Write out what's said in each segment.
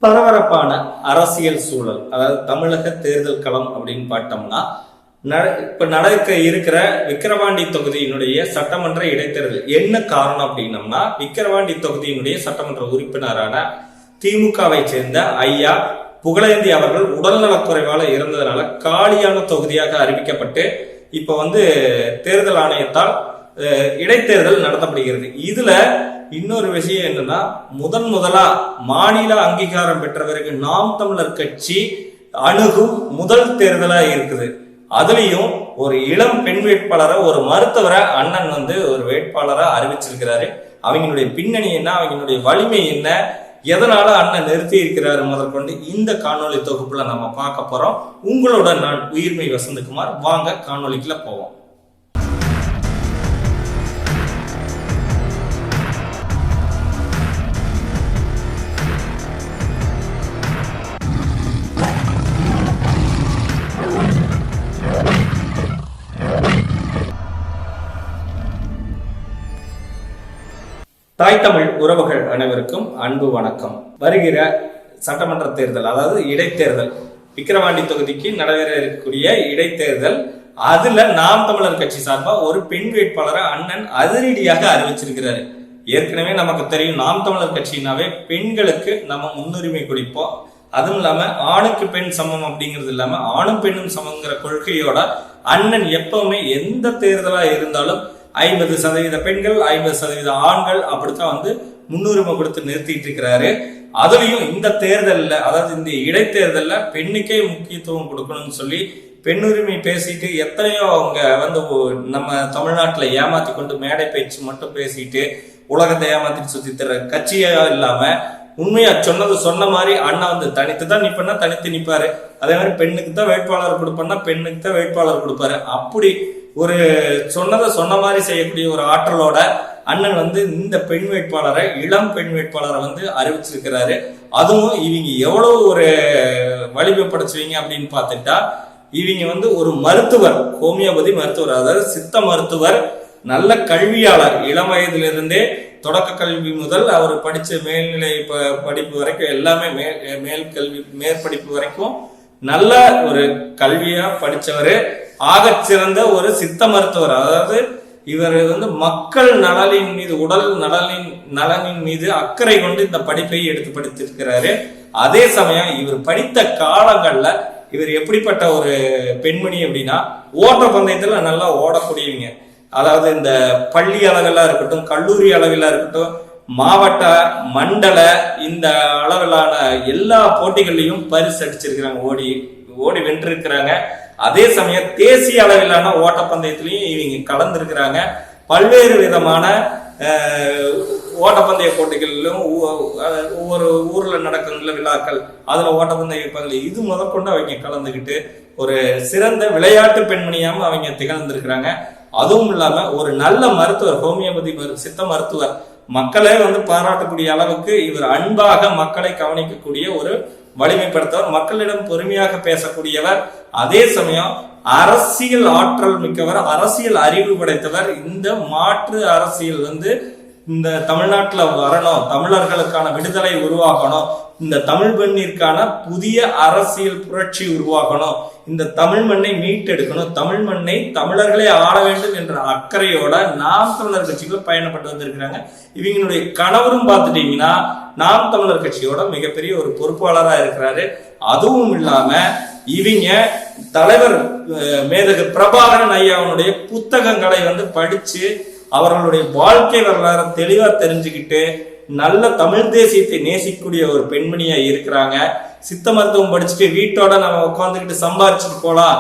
பரபரப்பான அரசியல் சூழல், அதாவது தமிழக தேர்தல் களம் அப்படின்னு பார்த்தோம்னா, இப்ப நடக்க இருக்கிற விக்கிரவாண்டி தொகுதியினுடைய சட்டமன்ற இடைத்தேர்தல் என்ன காரணம் அப்படின்னம்னா, விக்கிரவாண்டி தொகுதியினுடைய சட்டமன்ற உறுப்பினரான திமுகவை சேர்ந்த ஐயா புகழேந்தி அவர்கள் உடல்நலக்குறைவால இருந்ததுனால காலியான தொகுதியாக அறிவிக்கப்பட்டு இப்ப தேர்தல் ஆணையத்தால் இடைத்தேர்தல் நடத்தப்படுகிறது. இதுல இன்னொரு விஷயம் என்னன்னா, முதலா மாநில அங்கீகாரம் பெற்றவருக்கு நாம் தமிழர் கட்சி அணுகும் முதல் தேர்தலா இருக்குது. அதுலயும் ஒரு இளம் பெண் வேட்பாளரை, ஒரு மருத்துவரை அண்ணன் ஒரு வேட்பாளரா அறிவிச்சிருக்கிறாரு. அவங்களுடைய பின்னணி என்ன, அவங்களுடைய வலிமை என்ன, எதனால அண்ணன் நிறுத்தி இருக்கிறாரு முதற்கொண்டு இந்த காணொலி தொகுப்புல நம்ம பார்க்க போறோம். உங்களோட நான் உயிர்மை வசந்தகுமார். வாங்க காணொலிக்குள்ள போவோம். தாய் தமிழ் உறவுகள் அனைவருக்கும் அன்பு வணக்கம். வருகிற சட்டமன்ற தேர்தல், அதாவது இடைத்தேர்தல், விக்கிரவாண்டி தொகுதிக்கு நடைபெற இருக்கக்கூடிய இடைத்தேர்தல், அதுல நாம் தமிழர் கட்சி சார்பா ஒரு பெண் வேட்பாளரை அண்ணன் அதிரடியாக அறிவிச்சிருக்கிறாரு. ஏற்கனவே நமக்கு தெரியும், நாம் தமிழர் கட்சினாவே பெண்களுக்கு நம்ம முன்னுரிமை கொடுப்போம். அதுவும் இல்லாம ஆணுக்கு பெண் சமம் அப்படிங்கிறது இல்லாம ஆணும் பெண்ணும் சமங்கிற கொள்கையோட அண்ணன் எப்பவுமே எந்த தேர்தலா இருந்தாலும் 50% பெண்கள் 50% ஆண்கள் அப்படித்தான் முன்னுரிமை கொடுத்து நிறுத்திட்டு இருக்கிறாரு. அதுலயும் இந்த தேர்தல்ல, அதாவது இந்த இடைத்தேர்தல்ல பெண்ணுக்கே முக்கியத்துவம் கொடுக்கணும்னு சொல்லி பெண்ணுரிமை பேசிட்டு எத்தனையோ அவங்க நம்ம தமிழ்நாட்டுல ஏமாத்தி கொண்டு மேடை பேச்சு மட்டும் பேசிட்டு உலகத்தை ஏமாத்திட்டு சுத்தி தர்ற கட்சியா இல்லாம, உண்மையா சொன்ன மாதிரி அண்ணா தனித்து தான் நிப்பா தனித்து நிப்பாரு. அதே மாதிரி பெண்ணுக்கு தான் வேட்பாளர் கொடுப்பா பெண்ணுக்கு தான் வேட்பாளர் கொடுப்பாரு. அப்படி ஒரு சொன்னதை சொன்ன மாதிரி செய்யக்கூடிய ஒரு ஆற்றலோட அண்ணன் இந்த பெண் வேட்பாளரை, இளம் பெண் வேட்பாளரை அறிவிச்சிருக்கிறாரு. அதுவும் இவங்க எவ்வளவு ஒரு வலிமை படைச்சுவீங்க அப்படின்னு பார்த்துட்டா, இவங்க ஒரு மருத்துவர், ஹோமியோபதி மருத்துவர், அதாவது சித்த மருத்துவர், நல்ல கல்வியாளர். இளம் வயதிலிருந்தே தொடக்க கல்வி முதல் அவர் படிச்ச மேல்நிலை படிப்பு வரைக்கும் எல்லாமே மேற்படிப்பு வரைக்கும் நல்ல ஒரு கல்வியா படிச்சவரு, ஆக சிறந்த ஒரு சித்த மருத்துவர். அதாவது இவர் மக்கள் நலனின் மீது, உடல் நலனின் மீது அக்கறை கொண்டு இந்த படிப்பை எடுத்து படித்திருக்கிறாரு. அதே சமயம் இவர் படித்த காலங்கள்ல இவர் எப்படிப்பட்ட ஒரு பெண்மணி அப்படின்னா, ஓட்ட பந்தயத்துல நல்லா ஓடக்கூடியவங்க. அதாவது இந்த பள்ளி அளவெல்லாம் இருக்கட்டும், கல்லூரி அளவெல்லாம் இருக்கட்டும், மாவட்ட மண்டல இந்த அளவிலான எல்லா போட்டிகள்லையும் பரிசு அடிச்சிருக்கிறாங்க, ஓடி வென்றிருக்கிறாங்க. அதே சமயம் தேசிய அளவிலான ஓட்டப்பந்தயத்திலையும் இவங்க கலந்துருக்கிறாங்க. பல்வேறு விதமான ஓட்டப்பந்தய போட்டிகளிலும் ஒவ்வொரு ஊர்ல நடக்கிற விழாக்கள், அதுல ஓட்டப்பந்தய வைப்பாங்க. இது முதற்கொண்டு அவங்க கலந்துக்கிட்டு ஒரு சிறந்த விளையாட்டு பெண்மணியாம அவங்க திகழ்ந்திருக்கிறாங்க. அதுவும் இல்லாம ஒரு நல்ல மருத்துவர், ஹோமியோபதி சித்த மருத்துவர், மக்களே பாராட்டக்கூடிய அளவுக்கு இவர் அன்பாக மக்களை கவனிக்கக்கூடிய ஒரு வலிமைப்படுத்தவர், மக்களிடம் பொறுமையாக பேசக்கூடியவர். அதே சமயம் அரசியல் ஆற்றல் மிக்கவர், அரசியல் அறிவு படைத்தவர். இந்த மாற்று அரசியல் இந்த தமிழ்நாட்டுல வரணும், தமிழர்களுக்கான விடுதலை உருவாக்கணும், இந்த தமிழ் மண்ணிற்கான புதிய அரசியல் புரட்சி உருவாக்கணும், இந்த தமிழ் மண்ணை மீட்டெடுக்கணும், தமிழ் மண்ணை தமிழர்களே ஆள வேண்டும் என்ற அக்கறையோட நாம் தமிழர் கட்சிகள் பயணப்பட்டு வந்திருக்கிறாங்க. இவங்களுடைய கணவரும் பார்த்துட்டீங்கன்னா நாம் தமிழர் கட்சியோட மிகப்பெரிய ஒரு பொறுப்பாளரா இருக்கிறாரு. அதுவும் இல்லாம இவங்க தலைவர் மேதகு பிரபாகரன் ஐயாவுடைய புத்தகங்களை படிச்சு அவர்களுடைய வாழ்க்கை வரலாறு தெளிவா தெரிஞ்சுக்கிட்டு நல்ல தமிழ் தேசியத்தை நேசிக்கக்கூடிய ஒரு பெண்மணியா இருக்கிறாங்க. சித்த மருத்துவம் படிச்சுட்டு வீட்டோட நம்ம உட்காந்துக்கிட்டு சம்பாரிச்சுட்டு போலாம்,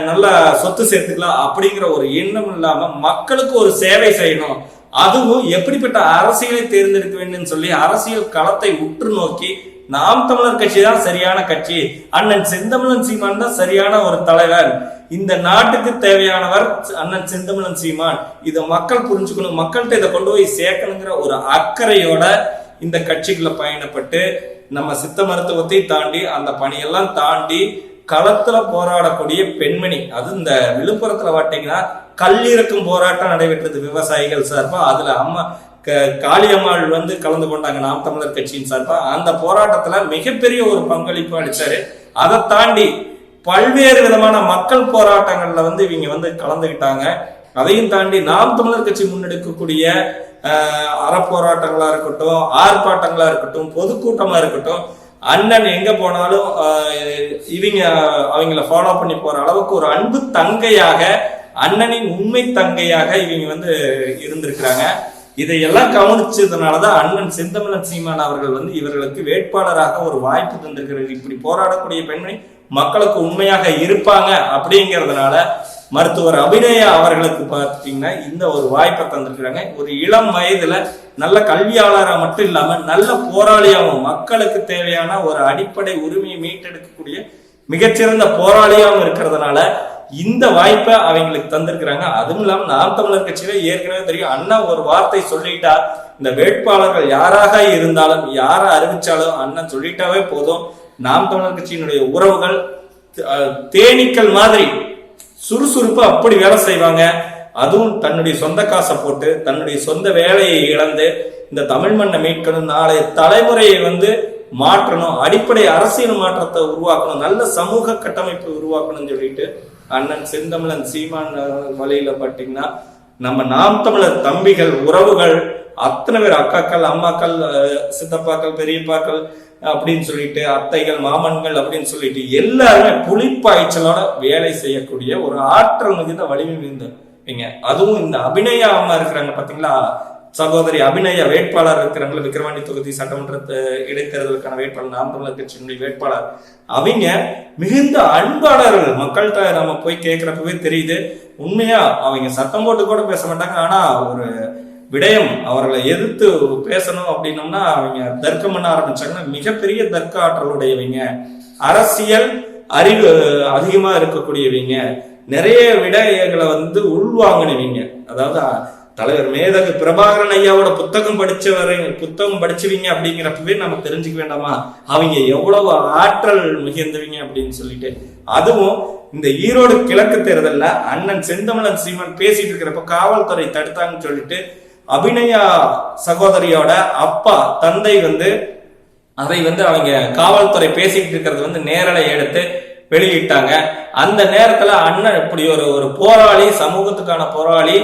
நல்லா சொத்து சேர்த்துக்கலாம் அப்படிங்கிற ஒரு எண்ணம் இல்லாம மக்களுக்கு ஒரு சேவை செய்யணும், அதுவும் எப்படிப்பட்ட அரசியலை தேர்ந்தெடுக்க வேண்டும் சொல்லி அரசியல் களத்தை உற்று நோக்கி நாம் தமிழர் கட்சி தான் சரியான கட்சி, அண்ணன் செந்தமிழன் சீமான் தான் சரியான ஒரு தலைவர், இந்த நாட்டுக்கு தேவையானவர் அண்ணன் செந்தமிழன் சீமான், இதை மக்கள் புரிஞ்சுக்கணும், மக்கள்கிட்ட இதை கொண்டு போய் சேர்க்கணுங்கிற ஒரு அக்கறையோட இந்த கட்சிக்குள்ள பயணப்பட்டு நம்ம சித்த மருத்துவத்தை தாண்டி அந்த பணியெல்லாம் தாண்டி களத்துல போராடக்கூடிய பெண்மணி. அது இந்த விழுப்புரத்துல பார்த்தீங்கன்னா கல்லிறக்கும் போராட்டம் நடைபெற்றது விவசாயிகள் சார்பா. அதுல காளியம்மாள் வந்து கலந்து கொண்டாங்க நாம் தமிழர் கட்சியின் சார்பா. அந்த போராட்டத்துல மிகப்பெரிய ஒரு பங்களிப்பு அளிச்சாரு. அதை தாண்டி பல்வேறு விதமான மக்கள் போராட்டங்கள்ல வந்து இவங்க வந்து கலந்துகிட்டாங்க. அதையும் தாண்டி நாம் தமிழர் கட்சி முன்னெடுக்கக்கூடிய அறப்போராட்டங்களா இருக்கட்டும், ஆர்ப்பாட்டங்களா இருக்கட்டும், பொதுக்கூட்டமா இருக்கட்டும், அண்ணன் எங்க போனாலும் அவங்கள ஃபாலோ பண்ணி போற அளவுக்கு ஒரு அன்பு தங்கையாக, அண்ணனின் உண்மை தங்கையாக இவங்க வந்து இருந்திருக்கிறாங்க. இதையெல்லாம் கவனிச்சதுனாலதான் அண்ணன் செந்தமிழன் சீமான் அவர்கள் வந்து இவர்களுக்கு வேட்பாளராக ஒரு வாய்ப்பு தந்திருக்கிறது. இப்படி போராடக்கூடிய பெண்மணி மக்களுக்கு உண்மையாக இருப்பாங்க அப்படிங்கிறதுனால மருத்துவர் அபிநயா அவர்களுக்கு பார்த்தீங்கன்னா இந்த ஒரு வாய்ப்பை தந்திருக்கிறாங்க. ஒரு இளம் வயதுல நல்ல கல்வியாளரா மட்டும் இல்லாம நல்ல போராளியாகவும், மக்களுக்கு தேவையான ஒரு அடிப்படை உரிமையை மீட்டெடுக்கக்கூடிய மிகச்சிறந்த போராளியாகவும் இருக்கிறதுனால இந்த வாய்ப்பை அவங்களுக்கு தந்திருக்கிறாங்க. அதுவும் இல்லாம நாம் தமிழர் கட்சியில ஏற்கனவே தெரியும், அண்ணா ஒரு வார்த்தை சொல்லிட்டா இந்த வேட்பாளர்கள் யாராக இருந்தாலும், யாரை அறிவிச்சாலும் அண்ணன் சொல்லிட்டாவே போதும், நாம் தமிழர் கட்சியினுடைய உறவுகள் தேனீக்கள் மாதிரி சுறுசுறுப்பு அப்படி வேலை செய்வாங்க. அதுவும் தன்னுடைய சொந்த காசை போட்டு தன்னுடைய சொந்த வேலையை இழந்து இந்த தமிழ் மண்ணை மீட்கணும், நாளைய தலைமுறையை வந்து மாற்றணும், அடிப்படை அரசியல் மாற்றத்தை உருவாக்கணும், நல்ல சமூக கட்டமைப்பை உருவாக்கணும்னு சொல்லிட்டு அண்ணன் செந்தமிழன் சீமான் வழியில பாத்தீங்கன்னா நம்ம நாம் தமிழர் தம்பிகள், உறவுகள் அத்தனை பேர், அக்காக்கள், அம்மாக்கள், சித்தப்பாக்கள், பெரியப்பாக்கள் அப்படின்னு சொல்லிட்டு, அத்தைகள், மாமன்கள் அப்படின்னு சொல்லிட்டு எல்லாருமே புலிப்பாய்ச்சலோட வேலை செய்யக்கூடிய ஒரு ஆற்றல் மிகுந்த வலிமை மிகுந்தவங்க. அதுவும் இந்த அபிநயா அம்மா இருக்கிறாங்க பாத்தீங்களா, சகோதரி அபிநயா வேட்பாளர் இருக்கிறாங்களா, விக்கிரவாண்டி தொகுதி சட்டமன்ற இடைத்தேர்தலுக்கான வேட்பாளர், நாம் தமிழர் கட்சியினுடைய வேட்பாளர், அவங்க மிகுந்த அன்பாளர்கள். மக்கள்கிட்ட நம்ம போய் கேட்கிறப்பவே தெரியுது, உண்மையா அவங்க சத்தம் போட்டு கூட பேச மாட்டாங்க. ஆனா ஒரு விடயம் அவர்களை எதிர்த்து பேசணும் அப்படின்னோம்னா அவங்க தர்க்கம் பண்ண ஆரம்பிச்சாங்கன்னா மிகப்பெரிய தர்க்க ஆற்றலுடையவங்க, அரசியல் அறிவு அதிகமா இருக்கக்கூடியவங்க, நிறைய விடயங்களை வந்து உள்வாங்கினவங்க. அதாவது தலைவர் மேதகு பிரபாகரன் ஐயாவோட புத்தகம் படிச்சவங்க அப்படிங்கிறப்பவே நம்ம தெரிஞ்சுக்க வேண்டாமா அவங்க எவ்வளவு ஆற்றல் மிகுந்தவங்க அப்படின்னு சொல்லிட்டு. அதுவும் இந்த ஈரோடு கிழக்கு தேர்தல்ல அண்ணன் செந்தமிழன் சீமான் பேசிட்டு இருக்கிறப்ப காவல்துறை தடுத்தாங்கன்னு சொல்லிட்டு அபிநயா சகோதரியோட அப்பா, தந்தை வந்து அதை வந்து அவங்க காவல்துறை பேசிட்டு இருக்கிறது வந்து நேரலை எடுத்து வெளியிட்டாங்க. அந்த நேரத்துல அண்ணன் இப்படி ஒரு போராளி, சமூகத்துக்கான போராளி,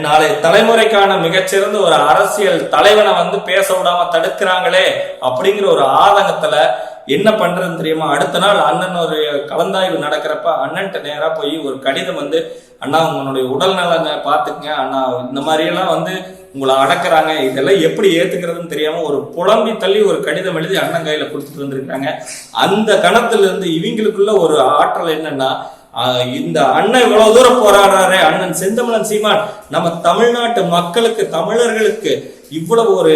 நாளை தலைமுறைக்கான மிகச்சிறந்த ஒரு அரசியல் தலைவனை வந்து பேச விடாம தடுக்கிறாங்களே அப்படிங்கிற ஒரு ஆதங்கத்துல என்ன பண்றதுன்னு தெரியுமா, அடுத்த நாள் அண்ணன் ஒரு கலந்தாய்வு நடக்கிறப்ப அண்ணன்ட்ட நேரா போய் ஒரு கடிதம் வந்து, அண்ணா உங்களுடைய உடல் நலனை பார்த்துக்குங்க அண்ணா, இந்த மாதிரி எல்லாம் வந்து உங்களை அடக்குறாங்க, இதெல்லாம் எப்படி ஏத்துக்கிறதுன்னு தெரியாம ஒரு புலம்பி தள்ளி ஒரு கடிதம் எழுதி அண்ணன் கையில கொடுத்துட்டு வந்திருக்காங்க. அந்த கணத்துல இருந்து இவங்களுக்குள்ள ஒரு ஆற்றல் என்னன்னா, இந்த அண்ணன் இவ்வளவு தூரம் போராடுறாரு, அண்ணன் செந்தமிழன் சீமான் நம்ம தமிழ்நாட்டு மக்களுக்கு, தமிழர்களுக்கு இவ்வளவு ஒரு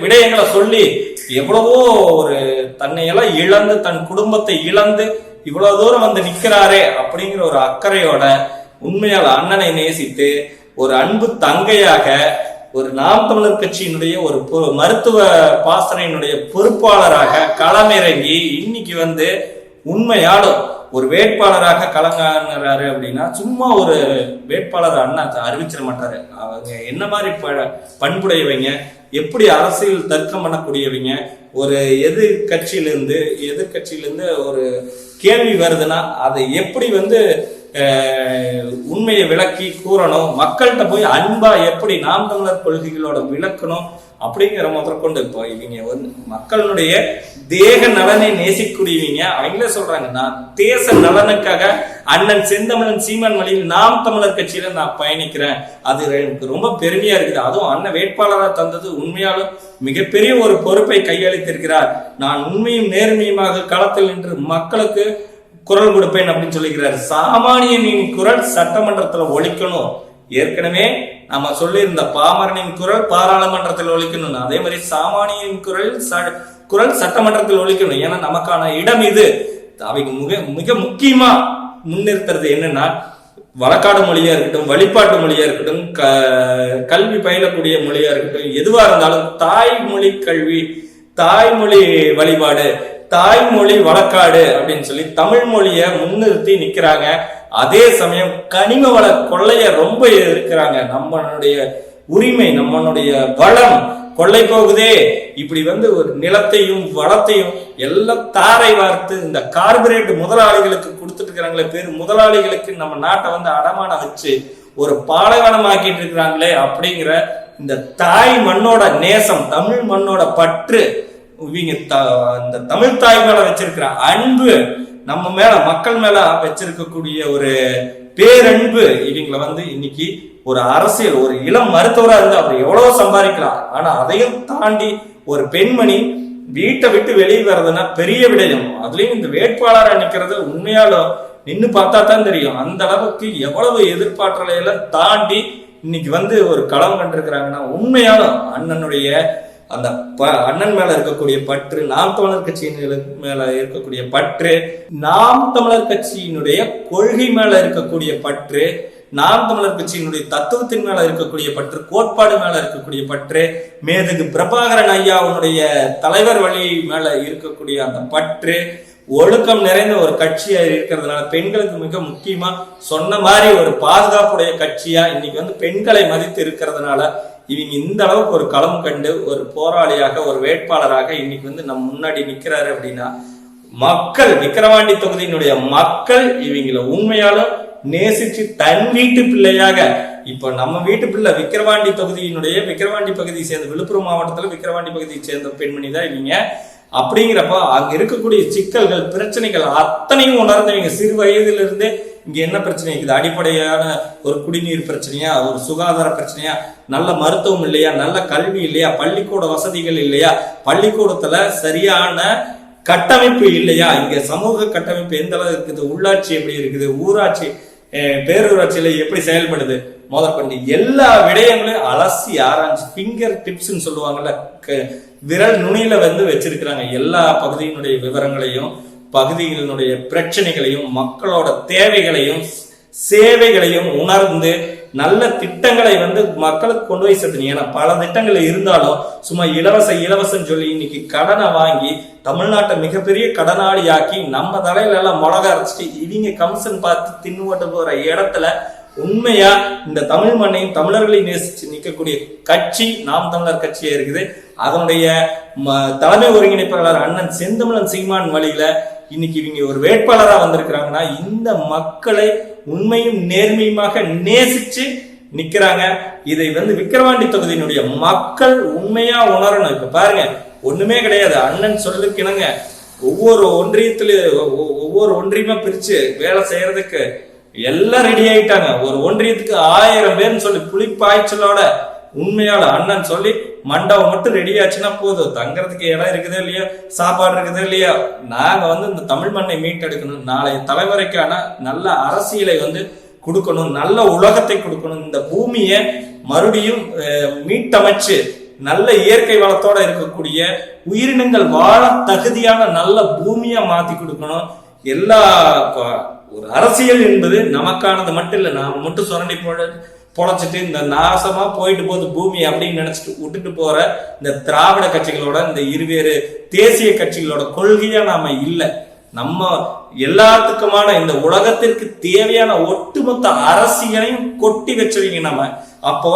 விடயங்களை சொல்லி எவ்வளவோ ஒரு தன்னையெல்லாம் இழந்து, தன் குடும்பத்தை இழந்து இவ்வளவு தூரம் வந்து நிக்கிறாரே அப்படிங்கிற ஒரு அக்கறையோட உண்மையால் அண்ணனை நேசித்து ஒரு அன்பு தங்கையாக ஒரு நாம் தமிழர் கட்சியினுடைய ஒரு மருத்துவ பாசறையினுடைய பொறுப்பாளராக களமிறங்கி இன்னைக்கு வந்து உண்மையாலும் ஒரு வேட்பாளராக களங்காணுறாரு அப்படின்னா சும்மா ஒரு வேட்பாளர் அண்ணா அறிவிச்சிட மாட்டாரு. அவங்க என்ன மாதிரி பண்புடையவங்க, எப்படி அரசியல் தர்க்கம் பண்ணக்கூடியவங்க, ஒரு எதிர்கட்சியிலிருந்து ஒரு கேள்வி வருதுன்னா அதை எப்படி வந்து உண்மையை விளக்கி கூறணும், மக்கள்கிட்ட போய் அன்பா எப்படி நாம் தமிழர் கொள்கைகளோட விளக்கணும் அப்படிங்கிற முதற்கொண்டு இப்போ இவங்க வந்து மக்களுடைய தேக நலனை நேசிக்கூடியவங்க. அவங்களே சொல்றாங்க, நான் தேச நலனுக்காக அண்ணன் செந்தமிழன் சீமான் வழியில் நாம் தமிழர் கட்சியில நான் பயணிக்கிறேன், அது எனக்கு ரொம்ப பெருமையா இருக்குது. அதுவும் அண்ணன் வேட்பாளராக தந்தது உண்மையாலும் மிகப்பெரிய ஒரு பொறுப்பை கையளித்திருக்கிறார். நான் உண்மையும் நேர்மையுமாக களத்தில் நின்று மக்களுக்கு குரல் கொடுப்பேன் அப்படின்னு சொல்லிக்கிறார். சாமானியனின் குரல் சட்டமன்றத்துல ஒலிக்கணும். ஏற்கனவே நம்ம சொல்லியிருந்த பாமரனின் குரல் பாராளுமன்றத்தில் ஒலிக்கணும், அதே மாதிரி சாமானியனின் குரல் சட்டமன்றத்தில் ஒலிக்கணும். ஏன்னா நமக்கான இடம் இது. அவங்க மிக முக்கியமா முன்னிறுத்துறது என்னன்னா, வழக்காடு மொழியா இருக்கட்டும், வழிபாட்டு மொழியா இருக்கட்டும், கல்வி பயிலக்கூடிய மொழியா இருக்கட்டும், எதுவா இருந்தாலும் தாய்மொழி கல்வி, தாய்மொழி வழிபாடு, தாய்மொழி வழக்காடு அப்படின்னு சொல்லி தமிழ் மொழிய முன்னிறுத்தி நிக்கிறாங்க. அதே சமயம் கனிம வள கொள்ளைய ரொம்ப இருக்கிறாங்க. நம்மளுடைய உரிமை, நம்மளுடைய வளம் கொள்ளை போகுதே, இப்படி வந்து ஒரு நிலத்தையும் வளத்தையும் எல்லாம் தாரை வார்த்து இந்த கார்பரேட் முதலாளிகளுக்கு கொடுத்துட்டு இருக்கிறாங்களே, பேர் முதலாளிகளுக்கு நம்ம நாட்டை வந்து அடமானம் வச்சு ஒரு பாலைவனம் ஆக்கிட்டு இருக்கிறாங்களே அப்படிங்கிற இந்த தாய் மண்ணோட நேசம், தமிழ் மண்ணோட பற்று, இவங்க இந்த தமிழ் தாய் மேல வச்சிருக்கிற அன்பு, நம்ம மேல மக்கள் மேல வச்சிருக்கக்கூடிய ஒரு பேரன்பு, இவங்களை வந்து இன்னைக்கு ஒரு அரசியல், ஒரு இளம் மருத்துவரா இருந்து அவர் எவ்வளவு சம்பாதிக்கலாம். ஆனா அதையும் தாண்டி ஒரு பெண்மணி வீட்டை விட்டு வெளியே வர்றதுன்னா பெரிய விடயம். அதுலயும் இந்த வேட்பாளரா நிக்கிறது உண்மையாலும் நின்னு பார்த்தா தான் தெரியும். அந்த அளவுக்கு எவ்வளவு எதிர்பார்த்தலை எல்லாம் தாண்டி இன்னைக்கு வந்து ஒரு களம் கண்டிருக்கிறாங்கன்னா உண்மையாலும் அண்ணனுடைய அந்த அண்ணன் மேல இருக்கக்கூடிய பற்று, நாம் தமிழர் கட்சியின் மேல இருக்கக்கூடிய பற்று, நாம் தமிழர் கட்சியினுடைய கொள்கை மேல இருக்கக்கூடிய பற்று, நாம் தமிழர் கட்சியினுடைய தத்துவத்தின் மேல இருக்கக்கூடிய பற்று, கோட்பாடு மேல இருக்கக்கூடிய பற்று, மேதகு பிரபாகரன் ஐயாவுடைய தலைவர் வழி மேல இருக்கக்கூடிய அந்த பற்று, ஒழுக்கம் நிறைந்த ஒரு கட்சியா இருக்கிறதுனால பெண்களுக்கு மிக முக்கியமா சொன்ன மாதிரி ஒரு பாதுகாப்புடைய கட்சியா இன்னைக்கு வந்து பெண்களை மதித்து இருக்கிறதுனால இவங்க இந்த அளவுக்கு ஒரு களம் கண்டு ஒரு போராளியாக, ஒரு வேட்பாளராக இன்னைக்கு வந்து நம்ம முன்னாடி நிக்கிறாரு அப்படின்னா மக்கள், விக்கிரவாண்டி தொகுதியினுடைய மக்கள் இவங்களை உண்மையாலும் நேசிச்சு தன் வீட்டு பிள்ளையாக, இப்ப நம்ம வீட்டு பிள்ளை விக்கிரவாண்டி தொகுதியினுடைய விக்கிரவாண்டி பகுதியை சேர்ந்த, விழுப்புரம் மாவட்டத்துல விக்கிரவாண்டி பகுதியை சேர்ந்த பெண்மணி தான் இவங்க. அப்படிங்கிறப்ப அங்க இருக்கக்கூடிய சிக்கல்கள், பிரச்சனைகள் அத்தனையும் உணர்ந்தவங்க. சிறு வயதிலிருந்தே இங்க என்ன பிரச்சனை இருக்குது, அடிப்படையான ஒரு குடிநீர் பிரச்சனையா, ஒரு சுகாதார பிரச்சனையா, நல்ல மருத்துவம் இல்லையா, நல்ல கல்வி இல்லையா, பள்ளிக்கூட வசதிகள் இல்லையா, பள்ளிக்கூடத்துல சரியான கட்டமைப்பு இல்லையா, இங்க சமூக கட்டமைப்பு எந்த அளவு இருக்குது, உள்ளாட்சி எப்படி இருக்குது, ஊராட்சி பேரூராட்சியில எப்படி செயல்படுது முதற்கொண்டு எல்லா விடயங்களையும் அலசி ஆராய்ச்சி ஃபிங்கர் டிப்ஸ்ன்னு சொல்லுவாங்கல்ல, விரல் நுனியில வந்து வச்சிருக்கிறாங்க. எல்லா பகுதியினுடைய விவரங்களையும், பகுதிகளினுடைய பிரச்சனைகளையும், மக்களோட தேவைகளையும் சேவைகளையும் உணர்ந்து நல்ல திட்டங்களை வந்து மக்களுக்கு கொண்டு போய் சேர்த்தீங்க. ஏன்னா பல திட்டங்கள் இருந்தாலும் சும்மா இலவசம் சொல்லி இன்னைக்கு கடனை வாங்கி தமிழ்நாட்டை மிகப்பெரிய கடனாளியாக்கி நம்ம தலையில எல்லாம் மிளக அரைச்சிட்டு இவங்க கமிஷன் பார்த்து தின்னு போற இடத்துல உண்மையா இந்த தமிழ் மண்ணையும் தமிழர்களையும் நேசிச்சு நிற்கக்கூடிய கட்சி நாம் தமிழர் கட்சியா இருக்குது. அதனுடைய தலைமை ஒருங்கிணைப்பாளர் அண்ணன் செந்தமிழன் சீமான் வழியில இன்னைக்கு இவங்க ஒரு வேட்பாளரா வந்திருக்கிறாங்கன்னா இந்த மக்களை உண்மையும் நேர்மையுமாக நேசிச்சு நிக்கிறாங்க. இதை வந்து விக்கிரவாண்டி தொகுதியினுடைய மக்கள் உண்மையா உணரணும். இப்ப பாருங்க, ஒண்ணுமே கிடையாது. அண்ணன் சொல்லிருக்கணுங்க, ஒவ்வொரு ஒன்றியமா பிரிச்சு வேலை செய்யறதுக்கு எல்லாம் ரெடி ஆயிட்டாங்க. ஒரு ஒன்றியத்துக்கு 1000 பேர்னு சொல்லி புலிப்பாய்ச்சலோட உண்மையால அண்ணன் சொல்லி மண்டபம் மட்டும் ரெடி ஆச்சுன்னா போதும், தங்கறதுக்கு இடம் இருக்குதோ இல்லையா, சாப்பாடு இருக்குதோ இல்லையா, நாங்க வந்து இந்த தமிழ் மண்ணை மீட்டெடுக்கணும், நாளைய தலைமுறைக்கான நல்ல அரசியலை வந்து கொடுக்கணும், நல்ல உலகத்தை கொடுக்கணும், இந்த பூமியை மறுபடியும் மீட்டமைச்சு நல்ல இயற்கை வளத்தோட இருக்கக்கூடிய உயிரினங்கள் வாழ தகுதியான நல்ல பூமியா மாத்தி கொடுக்கணும். எல்லா ஒரு அரசியல் என்பது நமக்கானது மட்டும் இல்லை, நாம மட்டும் சுரண்டி பொழைச்சிட்டு இந்த நாசமா போயிட்டு போகுது பூமி அப்படின்னு நினைச்சிட்டு விட்டுட்டு போற இந்த திராவிட கட்சிகளோட, இந்த இருவேறு தேசிய கட்சிகளோட கொள்கையா நாம இல்லை. நம்ம எல்லாத்துக்குமான இந்த உலகத்திற்கு தேவையான ஒட்டுமொத்த அரசியலையும் கொட்டி வச்சவங்க நம்ம. அப்போ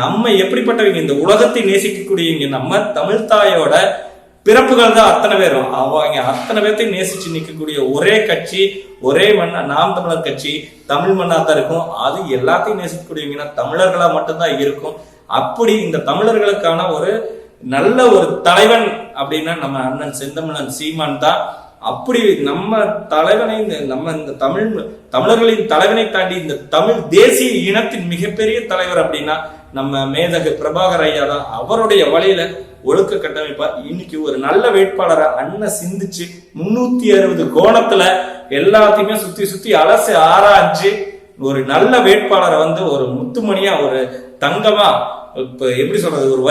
நம்ம எப்படிப்பட்டவங்க, இந்த உலகத்தை நேசிக்கக்கூடியவங்க. நம்ம தமிழ் தாயோட பிறப்புகள் தான் அத்தனை பேரும். அவங்க அத்தனை பேர்த்தையும் நேசிச்சு நிற்கக்கூடிய ஒரே கட்சி, ஒரே மண்ணா நாம் தமிழர் கட்சி தமிழ் மண்ணா தான் இருக்கும். அது எல்லாத்தையும் நேசிக்கக்கூடியவங்கன்னா தமிழர்களா மட்டும்தான் இருக்கும். அப்படி இந்த தமிழர்களுக்கான ஒரு நல்ல ஒரு தலைவன் அப்படின்னா நம்ம அண்ணன் செந்தமிழன் சீமான் தான். அப்படி நம்ம தலைவனை, நம்ம இந்த தமிழர்களின் தலைவனை தாண்டி இந்த தமிழ் தேசிய இனத்தின் மிகப்பெரிய தலைவர் அப்படின்னா நம்ம மேதகு பிரபாகர் ஐயா தான். அவருடைய வழியில ஒழுக்க கட்டமைப்பா இன்னைக்கு ஒரு நல்ல வேட்பாளரை அண்ணன் சிந்திச்சு 360 கோணத்துல எல்லாத்தையுமே சுத்தி அலசி ஆராய்ஞ்சு ஒரு நல்ல வேட்பாளரை வந்து ஒரு முத்துமணியா, ஒரு தங்கமா, இப்ப எப்படி சொல்றது, ஒரு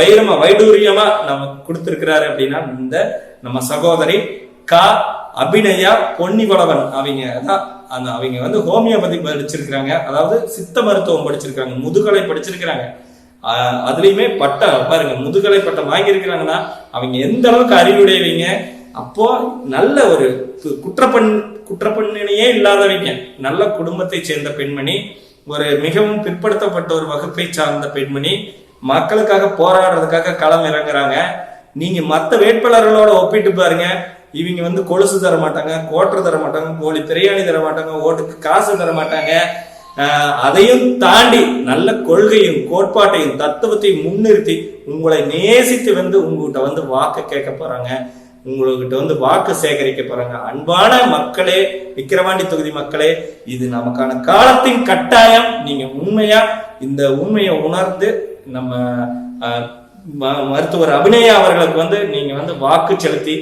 வைடூரியமா நமக்கு கொடுத்திருக்கிறாரு அப்படின்னா இந்த நம்ம சகோதரி அபிநயா பொன்னிவளவன். அவங்க வந்து ஹோமியோபதி படிச்சிருக்கிறாங்க, அதாவது சித்த மருத்துவம் படிச்சிருக்காங்க, முதுகலை படிச்சிருக்கிறாங்க. அதுலயுமே பட்டம் பாருங்க, முதுகலை பட்டம் வாங்கியிருக்கிறாங்கன்னா அவங்க எந்த அளவுக்கு அறிவுடையவங்க. அப்போ நல்ல ஒரு குற்றப்பண்ணினையே இல்லாதவங்க, நல்ல குடும்பத்தை சேர்ந்த பெண்மணி, ஒரு மிகவும் பிற்படுத்தப்பட்ட ஒரு வகுப்பை சார்ந்த பெண்மணி, மக்களுக்காக போராடுறதுக்காக களம் இறங்குறாங்க. நீங்க மற்ற வேட்பாளர்களோட ஒப்பிட்டு பாருங்க. இவங்க வந்து கொலுசு தர மாட்டாங்க, கோட்டை தர மாட்டாங்க, கோழி பிரியாணி தர மாட்டாங்க, ஓட்டுக்கு காசு தர மாட்டாங்க. அதையும் தாண்டி நல்ல கொள்கையும் கோட்பாட்டையும் தத்துவத்தையும் முன்னிறுத்தி உங்களை நேசித்து வந்து உங்ககிட்ட வந்து வாக்கு கேட்க போறாங்க, உங்ககிட்ட வந்து வாக்கு சேகரிக்க போறாங்க. அன்பான மக்களே, விக்கிரவாண்டி தொகுதி மக்களே, இது நமக்கான காலத்தின் கட்டாயம். நீங்க உண்மையா இந்த உண்மையை உணர்ந்து நம்ம மருத்துவர் அபிநயா அவர்களுக்கு வந்து நீங்க வந்து வாக்கு செலுத்தி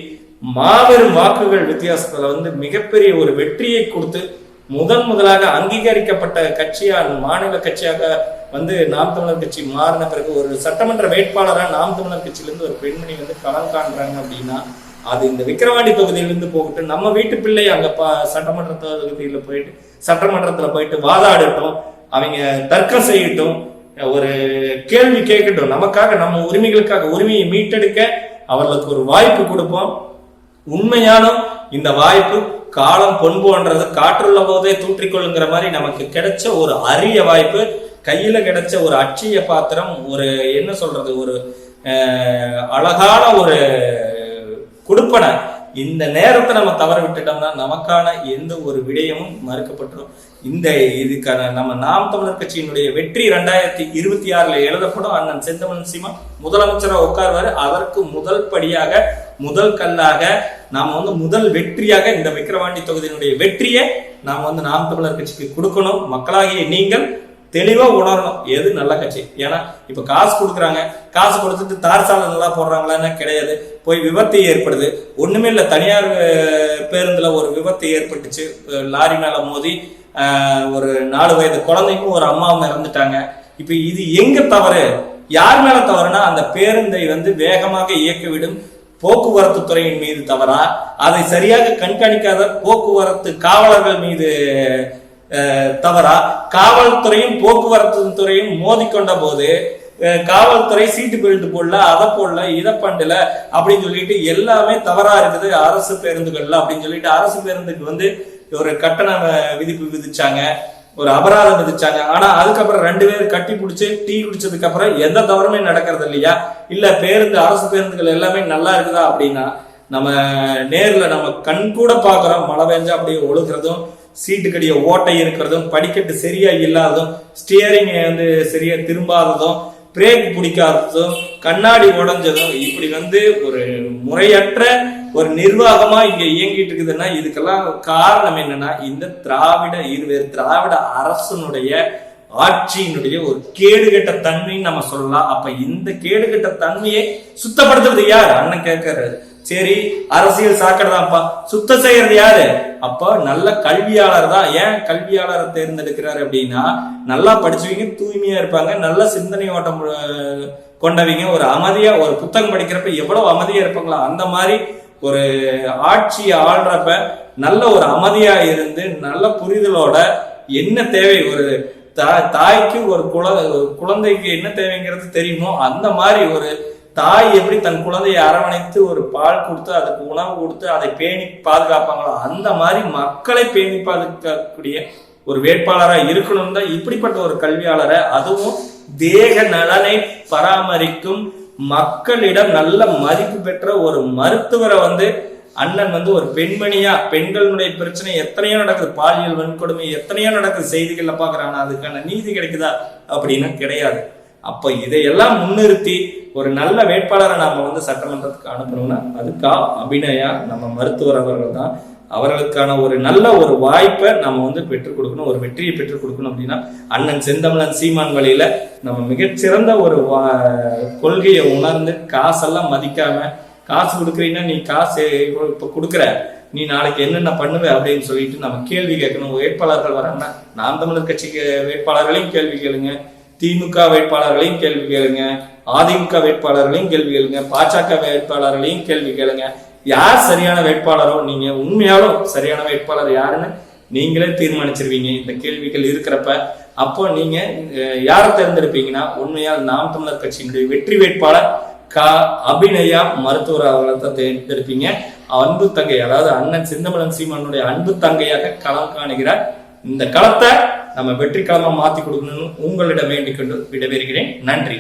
மாபெரும் வாக்குகள் வித்தியாசத்துல வந்து மிகப்பெரிய ஒரு வெற்றியை கொடுத்து முதலாக அங்கீகரிக்கப்பட்ட கட்சியா மாநில கட்சியாக வந்து நாம் தமிழர் கட்சி மாறின பிறகு ஒரு சட்டமன்ற வேட்பாளராக நாம் தமிழர் கட்சியிலிருந்து ஒரு பெண்மணி வந்து களம் காண்றாங்க அப்படின்னா அது இந்த விக்கிரவாண்டி தொகுதியிலிருந்து போகட்டும், நம்ம வீட்டு பிள்ளை அங்க சட்டமன்ற தொகுதியில போயிட்டு சட்டமன்றத்துல போயிட்டு வாதாடட்டும், அவங்க தர்க்கம் செய்யட்டும், ஒரு கேள்வி கேட்கட்டும், நமக்காக நம்ம உரிமைகளுக்காக உரிமையை மீட்டெடுக்க அவர்களுக்கு ஒரு வாய்ப்பு கொடுப்போம். உண்மையான இந்த வாய்ப்பு காலம் பொன்போன்றது காற்றுள்ள போதே தூற்றிக்கொள்ளுங்கிற மாதிரி நமக்கு கிடைச்ச ஒரு அரிய வாய்ப்பு, கையில கிடைச்ச ஒரு அட்சய பாத்திரம், ஒரு என்ன சொல்றது, ஒரு அழகான ஒரு கொடுப்பனை. இந்த நேரத்தை நம்ம தவற விட்டுட்டோம்னா நமக்கான எந்த ஒரு விடயமும் மறுக்கப்பட்டுரும். இந்த இதுக்கான நம்ம நாம் தமிழர் கட்சியினுடைய வெற்றி 2026 எழுதப்படும். அண்ணன் செந்தமிழன் சீமான் முதலமைச்சராக உட்கார்வாரு. அதற்கு முதல் படியாக முதல் கல்லாக நாம வந்து முதல் வெற்றியாக இந்த விக்கிரவாண்டி தொகுதியினுடைய வெற்றியை நாம வந்து நாம் தமிழர் கட்சிக்கு கொடுக்கணும். மக்களாகிய நீங்கள் தெளிவா உணரணும் எது நல்ல கட்சி. ஏன்னா இப்ப காசு கொடுக்குறாங்க, காசு கொடுத்துட்டு தார் சாலை நல்லா போடுறாங்களான்னு கிடையாது. போய் விபத்து ஏற்படுது, ஒண்ணுமே இல்லை. தனியார் பேருந்துல ஒரு விபத்து ஏற்பட்டுச்சு, லாரி மேல மோதி ஒரு 4 வயது குழந்தைக்கும் ஒரு அம்மாவும் இறந்துட்டாங்க. இப்ப இது எங்க தவறு, யார் மேல தவறுனா அந்த பேருந்தை வந்து வேகமாக இயக்கிவிடும் போக்குவரத்து துறையின் மீது தவறா, அதை சரியாக கண்காணிக்காத போக்குவரத்து காவலர்கள் மீது தவறா, காவல்துறையும் போக்குவரத்து துறையும் மோதிக்கொண்ட போது காவல்துறை சீட்டு பெல்ட் போடல, அதை போடல, இதை பண்ணல அப்படின்னு சொல்லிட்டு எல்லாமே தவறா இருக்குது அரசு பேருந்துகள்ல அப்படின்னு சொல்லிட்டு அரசு பேருந்துக்கு வந்து ஒரு கட்டண விதிப்பு விதிச்சாங்க, ஒரு அபராதம் விதிச்சாங்க. ஆனா அதுக்கப்புறம் 2 பேர் கட்டி பிடிச்சு டீ குடிச்சதுக்கு அப்புறம் எந்த தவறுமே நடக்கிறது இல்லையா? இல்ல பேருந்து அரசு பேருந்துகள் எல்லாமே நல்லா இருக்குதா அப்படின்னா நம்ம நேர்ல நம்ம கண் கூட பாக்குறோம். மழை பெஞ்சா அப்படியே ஒழுகிறதும், சீட்டுக்கடிய ஓட்டை இருக்கிறதும், படிக்கட்டு சரியா இல்லாததும், ஸ்டியரிங் வந்து சரியா திரும்பாததும், பிரேக் பிடிக்காததும், கண்ணாடி உடைஞ்சதும், இப்படி வந்து ஒரு முறையற்ற ஒரு நிர்வாகமா இங்க இயங்கிட்டு இருக்குதுன்னா இதுக்கெல்லாம் காரணம் என்னன்னா இந்த திராவிட அரசனுடைய ஆட்சியினுடைய ஒரு கேடுகட்ட தன்மைன்னு நம்ம சொல்லலாம். அப்ப இந்த கேடுகட்ட தன்மையை சுத்தப்படுத்துறது யார்? அண்ணன் கேட்கறாரு. சரி, அரசியல் சாக்கடைதான்ப்பா, சுத்தம் செய்யறது யாரு? அப்ப நல்ல கல்வியாளர் தான். ஏன் கல்வியாளரை தேர்ந்தெடுக்கிறாரு அப்படின்னா நல்லா படிச்சவங்க, தூய்மையா இருப்பாங்க, நல்ல சிந்தனை ஓட்டம் கொண்டவங்க, ஒரு அமைதியா ஒரு புத்தகம் படிக்கிறப்ப எவ்வளவு அமைதியா இருப்பாங்களோ அந்த மாதிரி ஒரு ஆட்சியை ஆள்றப்ப நல்ல ஒரு அமைதியா இருந்து நல்ல புரிதலோட என்ன தேவை, ஒரு தாய்க்கு ஒரு குழந்தைக்கு என்ன தேவைங்கிறது தெரியுமோ அந்த மாதிரி ஒரு தாய் எப்படி தன் குழந்தையை அரவணைத்து ஒரு பால் கொடுத்து அதுக்கு உணவு கொடுத்து அதை பேணி பாதுகாப்பாங்களோ அந்த மாதிரி மக்களை பேணி பாதுகாக்கக்கூடிய ஒரு வேட்பாளராக இருக்கணும் தான். இப்படிப்பட்ட ஒரு கல்வியாளரை, அதுவும் தேக நலனை பராமரிக்கும் மக்களிடம் நல்ல மதிப்பு பெற்ற ஒரு மருத்துவரை வந்து அண்ணன் வந்து ஒரு பெண்மணியா, பெண்களுடைய பிரச்சனை எத்தனையோ நடக்குது, பாலியல் வன்கொடுமை எத்தனையோ நடக்குது, செய்திகள்ல பாக்குறாங்க, அதுக்கான நீதி கிடைக்குதா அப்படின்னா கிடையாது. அப்ப இதையெல்லாம் முன்னிறுத்தி ஒரு நல்ல வேட்பாளரை நாம வந்து சட்டமன்றத்துக்கு அனுப்பணும்னா அதுக்கா அபிநயா நம்ம மருத்துவர் அவர்கள் தான். அவர்களுக்கான ஒரு நல்ல ஒரு வாய்ப்பை நம்ம வந்து பெற்றுக் கொடுக்கணும், ஒரு வெற்றியை பெற்றுக் கொடுக்கணும். அப்படின்னா அண்ணன் செந்தமிழன் சீமான் வழியில நம்ம மிகச்சிறந்த ஒரு கொள்கையை உணர்ந்து காசெல்லாம் மதிக்காம, காசு கொடுக்குறீங்கன்னா நீ காசு இப்ப கொடுக்குற, நீ நாளைக்கு என்னென்ன பண்ணுவ அப்படின்னு சொல்லிட்டு நம்ம கேள்வி கேட்கணும். வேட்பாளர்கள் வராங்கன்னா நாம் தமிழர் கட்சிக்கு வேட்பாளர்களையும் கேள்வி கேளுங்க, திமுக வேட்பாளர்களையும் கேள்வி கேளுங்க, அதிமுக வேட்பாளர்களையும் கேள்வி கேளுங்க, பாஜக வேட்பாளர்களையும் கேள்வி கேளுங்க. யார் சரியான வேட்பாளரோ, நீங்க உண்மையாலும் சரியான வேட்பாளர் யாருன்னு நீங்களே தீர்மானிச்சிருவீங்க இந்த கேள்விகள் இருக்கிறப்ப. அப்போ நீங்க யாரை தேர்ந்தெடுப்பீங்கன்னா உண்மையால் நாம் தமிழர் கட்சியினுடைய வெற்றி வேட்பாளர் அபிநயா மருத்துவர் அவர்களை தான் தேர்ந்தெடுப்பீங்க. அன்பு தங்கை, அதாவது அண்ணன் செந்தமிழன் சீமானுடைய அன்பு தங்கையாக களம் காணுகிறார். இந்த களத்தை நம்ம வெற்றி களமா மாத்தி கொடுக்கணும்னு உங்களிடம் வேண்டிக் கொண்டு விடைபெறுகிறேன். நன்றி.